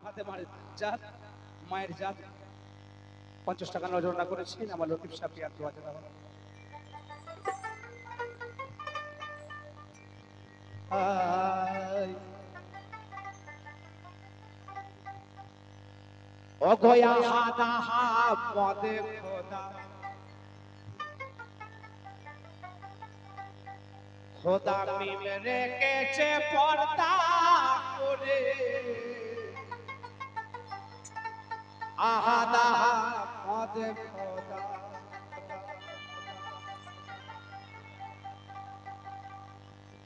হাতে জাত মায়ের জাত 50 টাকা নজরনা করেছেন আমার লতিফ সাহেব আর 2000 টাকা। ও গোয়া হাদা হা পদে খোদা খোদা মিমে রেখেছে পর্দা করে আহাদা পদে খোদা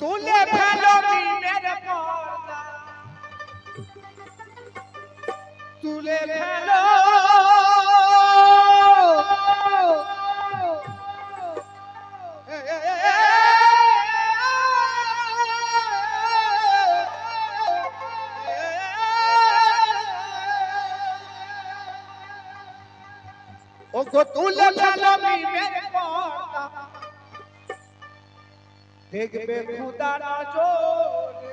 তুলে ফেলো মিমের পর্দা তুলে ফেলো ও গো তুলে ফেলো মিমের পর্দা দেখবে খোদা নজরে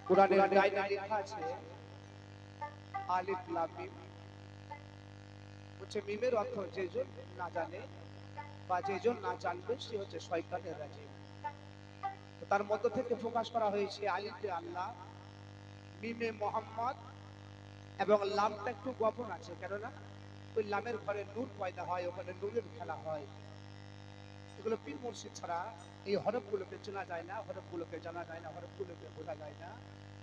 কুরআনের আয়াতে লেখা আছে আলিফ লাম মিম হচ্ছে মিমের অর্থ যেজন না জানে বা যেজন না জানবে সে হচ্ছে শয়তানের রাজিম। তো তার মধ্য থেকে প্রকাশ করা হয়েছে আলিফে আল্লাহ মিমে মোহাম্মদ এবং লামটা একটু গোপন আছে, কেননা ওই লামের ঘরে নূর পয়দা হয়, ওখানে নূরের খেলা হয়। এগুলো পীর মুর্শিদ ছাড়া এই হরফগুলোকে চেনা যায় না, হরফগুলোকে জানা যায় না, হরফগুলোকে বোঝা যায় না।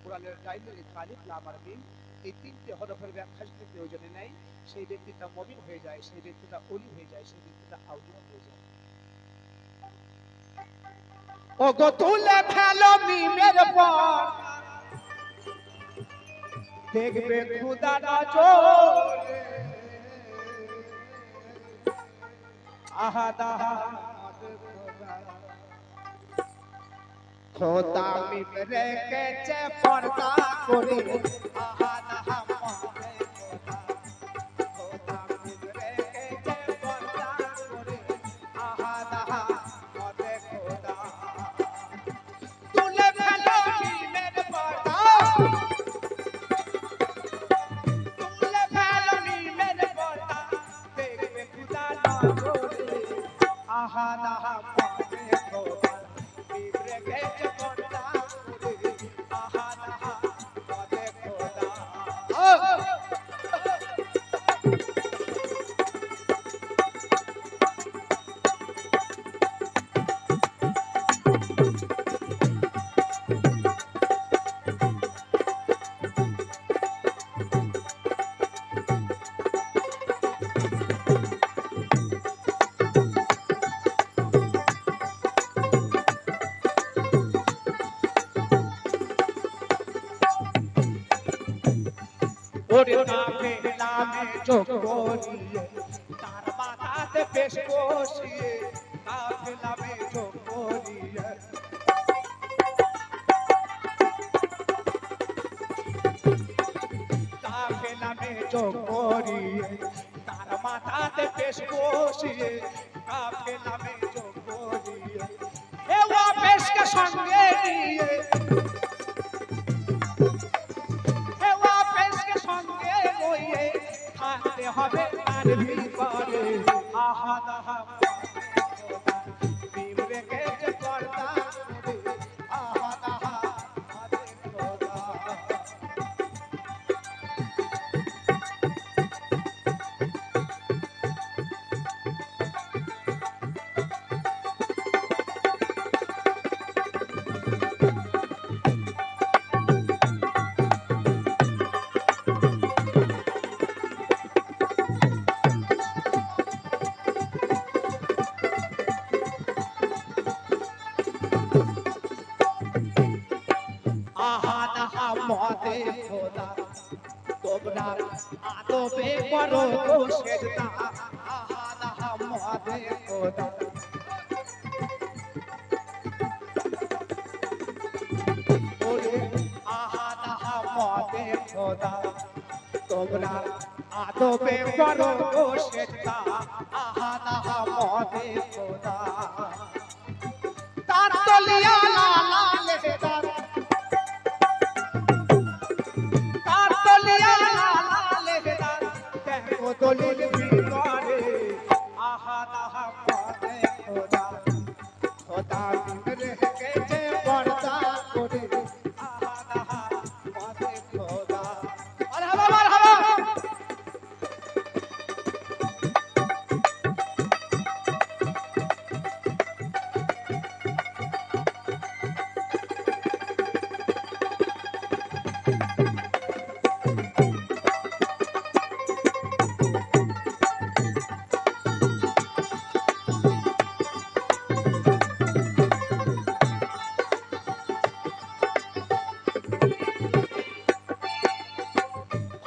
কোরআনের গাইডে আলিফ লাম আর মিম এই তিনটে হরফের ব্যাখ্যা যদি প্রয়োজনে নেই, সেই ব্যক্তিটা মুমিন হয়ে যায়, সেই ব্যক্তিটা ওলি হয়ে যায়, সেই ব্যক্তিটা আউলিয়া হয়ে যায়। ও গো তুলে ফেলো মিমের পর দেখবে খোদা নজরে আহাদা খোদা মিম রেখেছে পর্দা করে আহাদা পদে খোদা খোদা মিম রেখেছে পর্দা করে আহাদা পদে খোদা তুলে ফেলো মিমের পর্দা তুলে ফেলো মিমের পর্দা দেখবে খোদা নজরে আহাদা পদে খোদা মিম রেখেছে পর্দা করে আহাদা পদে খোদা। ওরে কাফে নামে চোখ করিয়ে তার মাথাতে পেশ বসিয়ে কাফে নামে চোখ করিয়ে কাফে নামে চোখ করিয়ে তার মাথাতে পেশ বসিয়ে কাফে নামে চোখ করিয়ে এ ওয়া পেশকে সঙ্গে নিয়ে হবে আর ভিতরে আহাদা মিম রেখেছে পর্দা করে আহাদা পদে খোদা। মদে খোদা তোমরা আদবে করো সেজদা আহাদা মদে খোদা ওরে আহাদা মদে খোদা তোমরা আদবে করো সেজদা আহাদা মদে খোদা তার তলিয়া লালা লেদা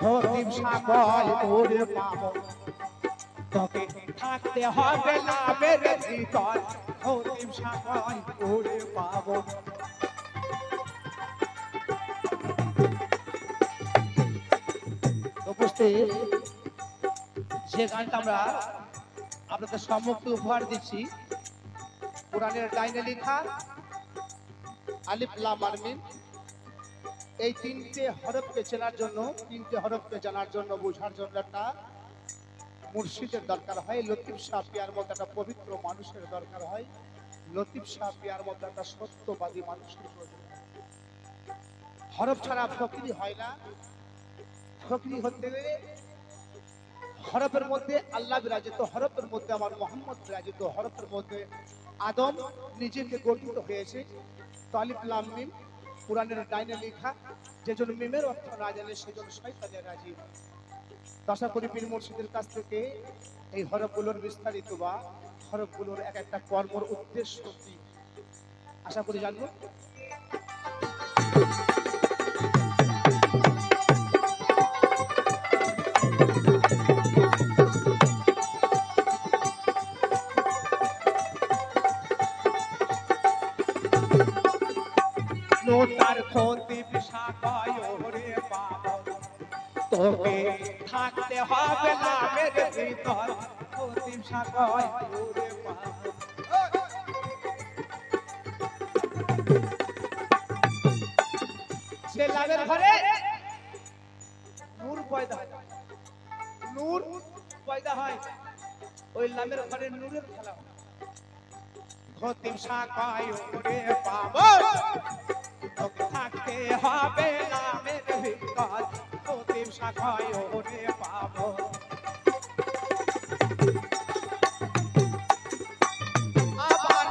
খতিব সাকয় ওরে পাবো তোকে থাকতে হবে লাভের ভিতর খতিব সাকয় ওরে পাবো তো বুঝতে যে গানটা আমরা আপনাদের সম্মুখে উপহার দিচ্ছি কোরআনের ডাইনে লেখা আলিফ লাম আর মিম এই তিনটে হরফকে চেনার জন্য তিনটে হরফকে জানার জন্য বোঝার জন্য একটা মুর্শিদের দরকার হয় লতিফ শাহ পিয়ার মতো একটা পবিত্র মানুষের দরকার হয় লতিফ শাহ পিয়ার মতো একটা সত্যবাদী মানুষের প্রয়োজন হরফ ছাড়া ফকিরি হয় না ফকিরি হতে গেলে হরফের মধ্যে আল্লাহ বিরাজিত হরফের মধ্যে আমার মোহাম্মদ বিরাজিত হরফের মধ্যে আদম নিজেকে গঠিত হয়েছে আলিফ লাম মিম কোরআনের ডাইনে লেখা যেজন্য মিমের অর্থ না জানে সেজন্য শয়তানে রাজি আশা করি পীর মুর্শিদের কাছ থেকে এই হরফগুলোর বিস্তারিত বা হরফগুলোর এক একটা কর্মর উদ্দেশ্য কি আশা করি জানবো তার খতিব সাকয় ওরে পাবো তোকে থাকতে হবে লাভের ভিতর খতিব সাকয় ওরে পাবো সে লাভের ঘরে নূর পয়দা হয় নূর পয়দা হয় ওই লাভের ঘরে নূরের খেলা হয় খতিব সাকয় ওরে পাবো তোকে থাকতে হবে লাভের ভিতর খতিব সাকয় ওরে পাবো আবার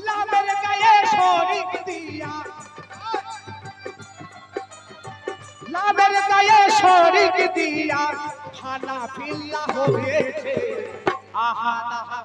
লাভের গায়ে শরীক দিয়া লাভের গায়ে শরীক দিয়া খানা ফিল্লা হয়েছে আহা নাহা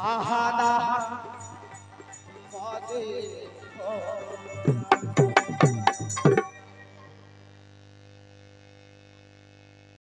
আহা